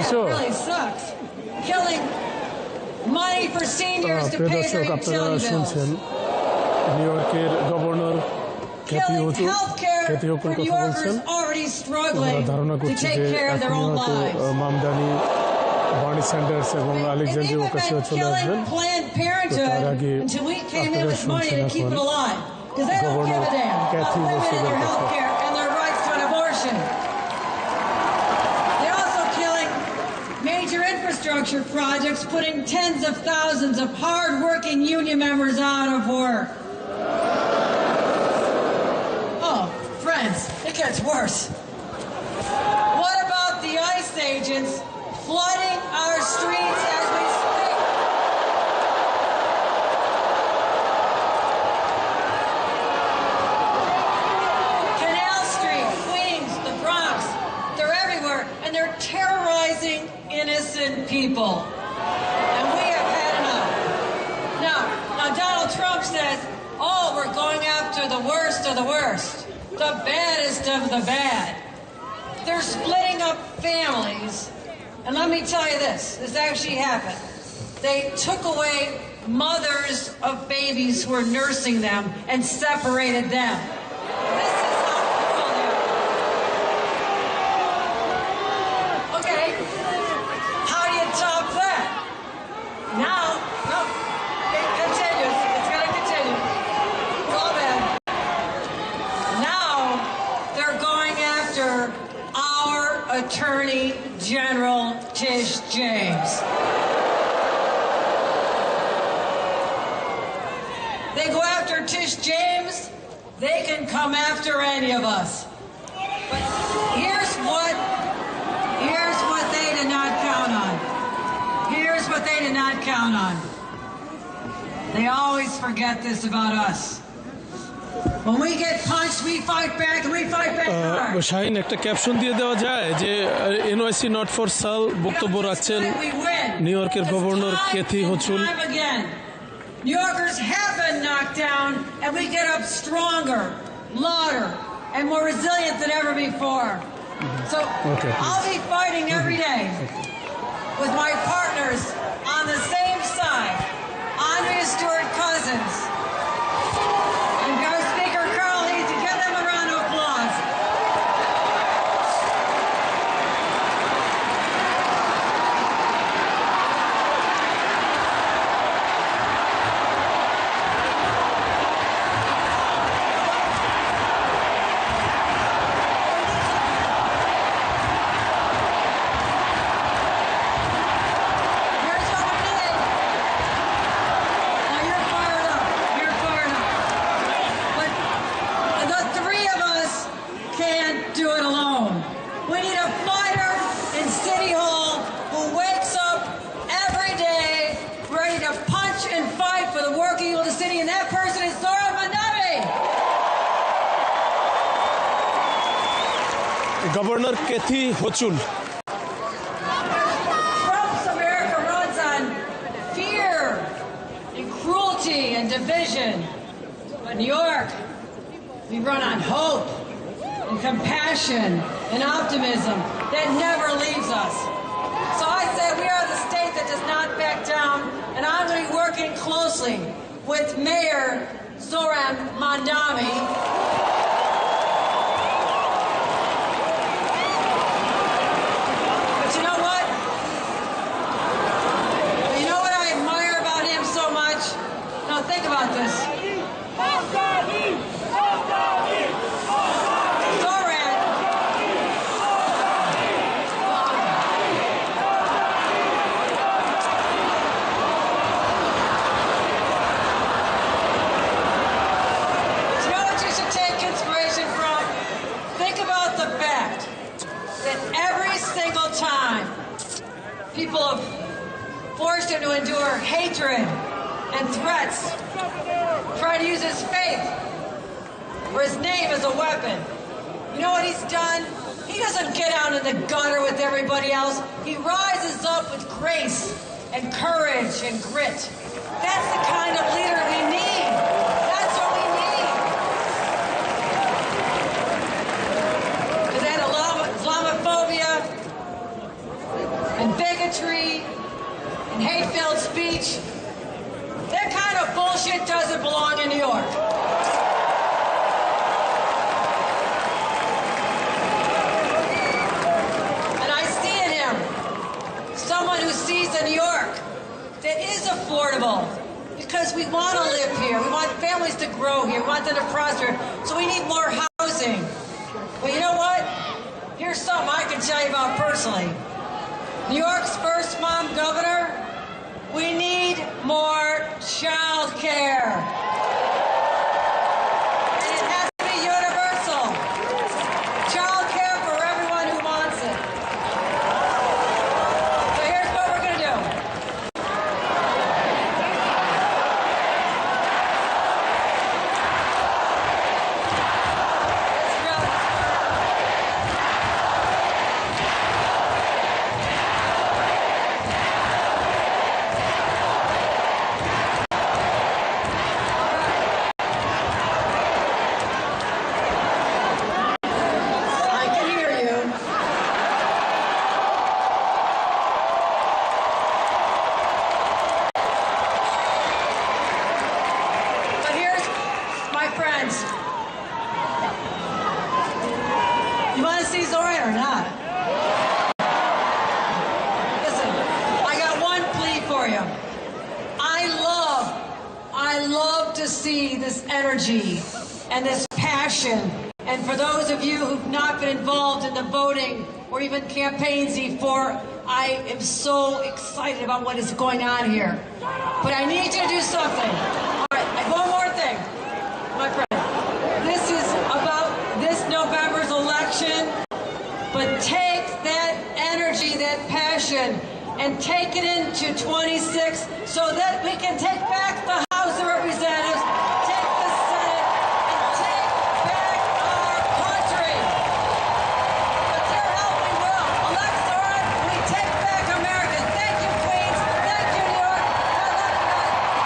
really sucks. Killing money for seniors to pay their utility bills. নিউইয়র্কের governor Killing healthcare for New Yorkers already struggling to take care of their own lives. Mamdani Bernie Sanders এবং Alexandria Ocasio চলে আসবেন। Planned Parenthood until we came in with money to keep it alive. Because they don't give a damn about women and their health care and their rights to an abortion. They're also killing major infrastructure projects, putting tens of thousands of hard-working union members out of work. Oh, friends, it gets worse. What about the ICE agents flooding our streets as we speak? And they're terrorizing innocent people. And we have had enough. Now Donald Trump says, oh, we're going after the worst of the worst, the baddest of the bad. They're splitting up families. And let me tell you this actually happened. They took away mothers of babies who were nursing them and separated them. Attorney General Tish James. They go after Tish James, they can come after any of us. But here's what they did not count on. Here's what they did not count on. They always forget this about us. When we get punched, we fight back and we fight back hard. Shahin একটা caption দিয়ে দেওয়া যায় যে NYC not for sale বক্তব্য রাখছেন New ইয়র্কের governor Kathy Hochul. New Yorkers have been knocked down and we get up stronger, louder and more resilient than ever before. So I'll be fighting every day with my partners on the same side, Andrea Stewart Cousins. Governor Kathy Hochul. Trump's America runs on fear and cruelty and division. But New York, we run on hope and compassion and optimism that never leaves us. So I say we are the state that does not back down, and I'm going to be working closely with Mayor Zoran Mondani. Think about this. Zoran. You know what you should take inspiration from? Think about the fact that every single time people have forced him to endure hatred and threats, try to use his faith or his name as a weapon. You know what he's done? He doesn't get out in the gutter with everybody else. He rises up with grace and courage and grit. That's the kind of leader we need. That's what we need. Because that Islamophobia affordable. Because we want to live here. We want families to grow here. We want them to prosper. So we need more housing. But you know what? Here's something I can tell you about personally. New York's first mom governor, we need more child care. And it has to be universal. Child care for everyone who wants it. So here's what we're going to do. You want to see Zoran or not? Listen, I got one plea for you. I love to see this energy and this passion. And for those of you who've not been involved in the voting or even campaigns before, I am so excited about what is going on here. But I need you to do something. All right, one more thing, my friend. This is about this November's election, but take that energy, that passion, and take it into 26 so that we can take back the House of Representatives, take the Senate, and take back our country. With your help, we will. Elect Zoran, we take back America. Thank you, Queens. Thank you, New York. I love you guys.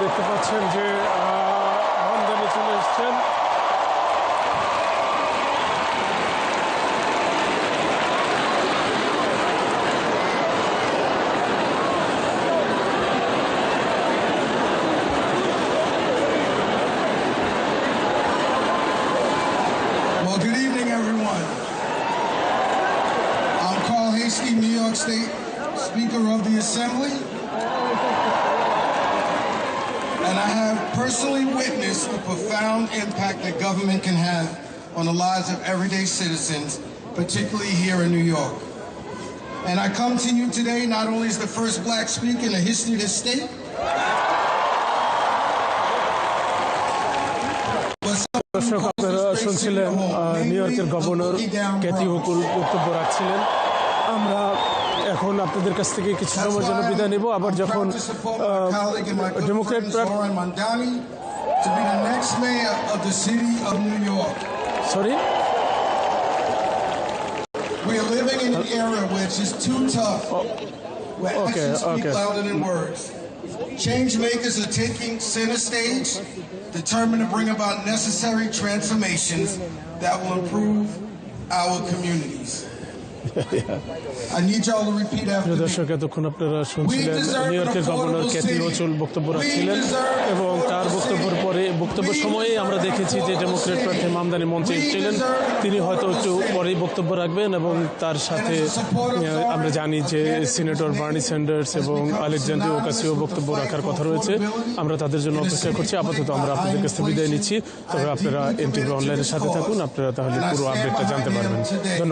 দেখতে পাচ্ছেন যে আমদানি চলে এসছেন। Well, good evening, everyone. I'm Carl Hasty, New York State Speaker of the Assembly. And I have personally witnessed the profound impact that government can have on the lives of everyday citizens, particularly here in New York. And I come to you today not only as the first black speaker in the history of this state, দর্শক, আপনারা শুনছিলেন new ইয়র্কের governor Kathy হুকুল বক্তব্য রাখছিলেন। আমরা এখন আপনাদের কাছ থেকে কিছু সময়ের জন্য বিদায় নেব। আবার যখন Democrat sorry we are living in an era which is too tough, where actions speak louder than words. Change makers are taking center stage, determined to bring about necessary transformations that will improve our communities. I need y'all to repeat after me. দর্শক, এতক্ষণ আপনারা শুনছিলেন new ইয়র্কের governor Kathy Hochul বক্তব্য রাখছিলেন এবং তার বক্তব্য সময়ে আমরা দেখেছি যে ডেমোক্রেট প্রার্থী আমদানি মঞ্চে ছিলেন। তিনি হয়তো একটু পরেই বক্তব্য রাখবেন এবং তার সাথে আমরা জানি যে সিনেটর বার্নি স্যান্ডার্স এবং আলেকজান্ড্রিয়া ওকাসিও বক্তব্য রাখার কথা রয়েছে। আমরা তাদের জন্য অপেক্ষা করছি। আপাতত আমরা আপনাদের কাছে বিদায় নিচ্ছি। তবে আপনারা এনটিভি অনলাইনের সাথে থাকুন, আপনারা তাহলে পুরো আপডেটটা জানতে পারবেন। ধন্যবাদ।